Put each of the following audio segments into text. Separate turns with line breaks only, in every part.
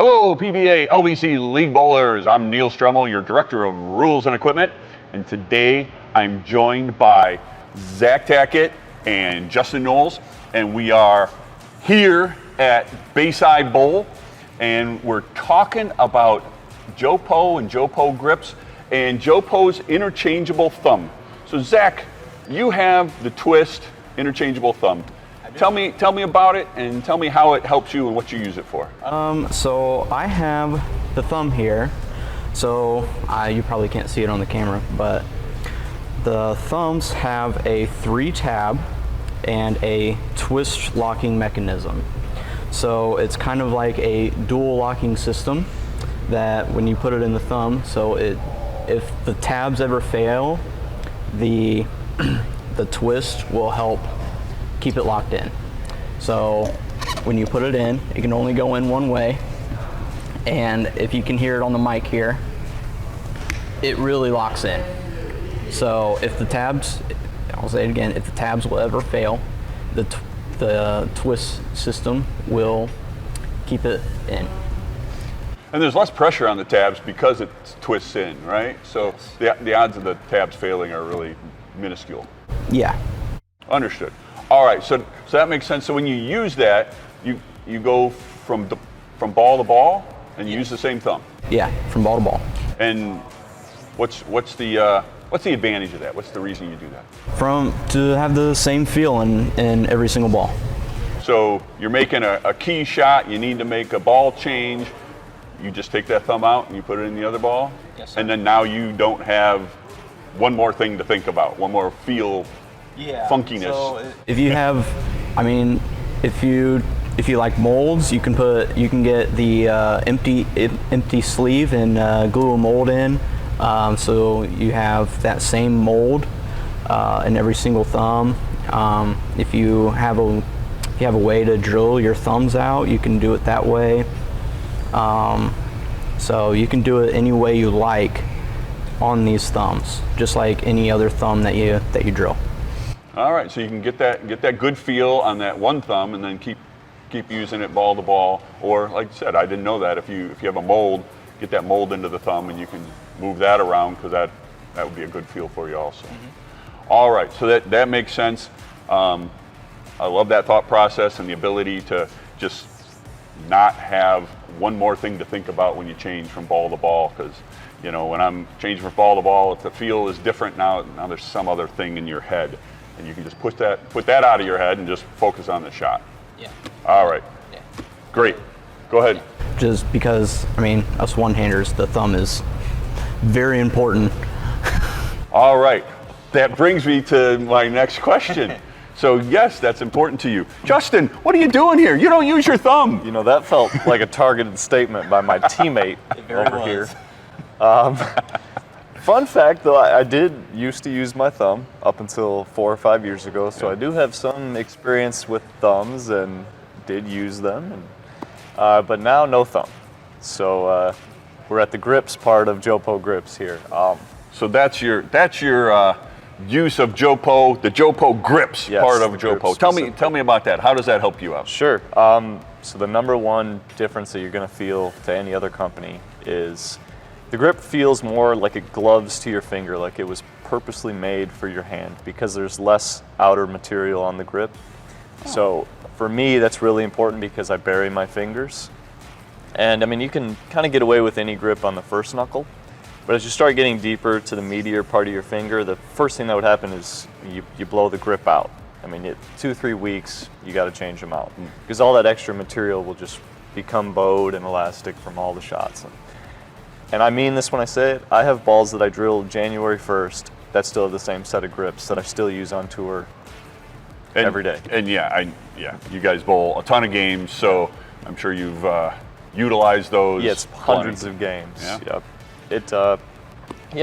Hello, PBA, LBC League Bowlers. I'm Neil Stremmel, your Director of Rules and Equipment, and today I'm joined by Zac Tackett and Justin Knowles, and we are here at Bayside Bowl, and we're talking about JoPo and JoPo grips and JoPo's interchangeable thumb. So Zac, you have the twist interchangeable thumb. Tell me about it, and tell me how it helps you and what you use it for.
So I have the thumb here. So you probably can't see it on the camera, but the thumbs have a 3-tab and a twist locking mechanism. So it's kind of like a dual locking system that when you put it in the thumb, so if the tabs ever fail, the twist will help keep it locked in. So when you put it in, it can only go in one way, and if you can hear it on the mic here, it really locks in. So if the tabs, I'll say it again, if the tabs will ever fail, the twist system will keep it in.
And there's less pressure on the tabs because it twists in, right? So yes. The odds of the tabs failing are really minuscule.
Yeah.
Understood. All right, so that makes sense. So when you use that, you go from ball to ball, and you use the same thumb.
Yeah, from ball to ball.
And what's the advantage of that? What's the reason you do that?
To have the same feel in every single ball.
So you're making a key shot. You need to make a ball change. You just take that thumb out and you put it in the other ball.
Yes, sir.
And then now you don't have one more thing to think about, one more feel.
Yeah.
Funkiness.
So if you have, if you like molds, you can get the empty sleeve and glue a mold in. So you have that same mold in every single thumb. If you have a way to drill your thumbs out, you can do it that way. So you can do it any way you like on these thumbs, just like any other thumb that you drill.
All right, so you can get that good feel on that one thumb, and then keep using it ball to ball. Or, like you said, I didn't know that if you have a mold, get that mold into the thumb, and you can move that around because that would be a good feel for you also. Mm-hmm. All right, so that makes sense. I love that thought process and the ability to just not have one more thing to think about when you change from ball to ball. Because when I'm changing from ball to ball, if the feel is different now there's some other thing in your head. And you can just put that out of your head and just focus on the shot.
Yeah.
All right.
Yeah.
Great. Go ahead.
Just because, us one-handers, the thumb is very important.
All right. That brings me to my next question. So yes, that's important to you. Justin, what are you doing here? You don't use your thumb.
That felt like a targeted statement by my teammate over here. Fun fact, though, I did used to use my thumb up until 4 or 5 years ago, so I do have some experience with thumbs and did use them, but now no thumb. So we're at the grips part of JoPo grips here.
So that's your use of JoPo, the JoPo grips part of JoPo. Tell me about that. How does that help you out?
Sure. So the number one difference that you're going to feel to any other company is the grip feels more like it gloves to your finger, like it was purposely made for your hand because there's less outer material on the grip. Oh. So for me, that's really important because I bury my fingers. And you can kind of get away with any grip on the first knuckle, but as you start getting deeper to the meatier part of your finger, the first thing that would happen is you blow the grip out. 2-3 weeks, you got to change them out because all that extra material will just become bowed and elastic from all the shots. And I mean this when I say it, I have balls that I drilled January 1st that still have the same set of grips that I still use on tour every day.
And you guys bowl a ton of games, so I'm sure you've utilized those.
Yeah, it's hundreds of games.
Yeah.
Yep.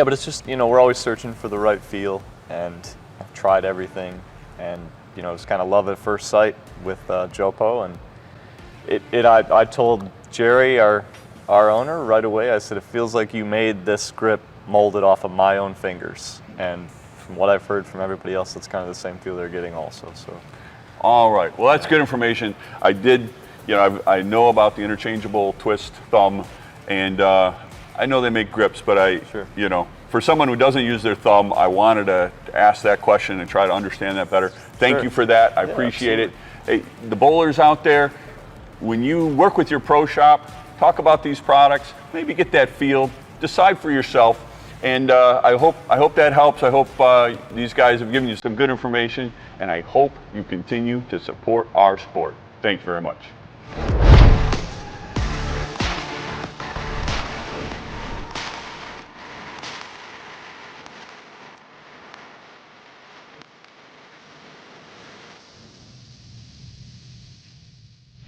But it's just, we're always searching for the right feel, and I've tried everything, and it's kind of love at first sight with JoPo, and I told Jerry, our owner, right away, I said, it feels like you made this grip molded off of my own fingers. And from what I've heard from everybody else, that's kind of the same feel they're getting also. So,
all right. Well, that's good information. I did you know, I know about the interchangeable twist thumb, and I know they make grips, but you know, for someone who doesn't use their thumb, I wanted to ask that question and try to understand that better. Thank you for that. I appreciate it. Hey, the bowlers out there, when you work with your pro shop, talk about these products, maybe get that feel, decide for yourself, and I hope that helps. I hope these guys have given you some good information, and I hope you continue to support our sport. Thanks very much.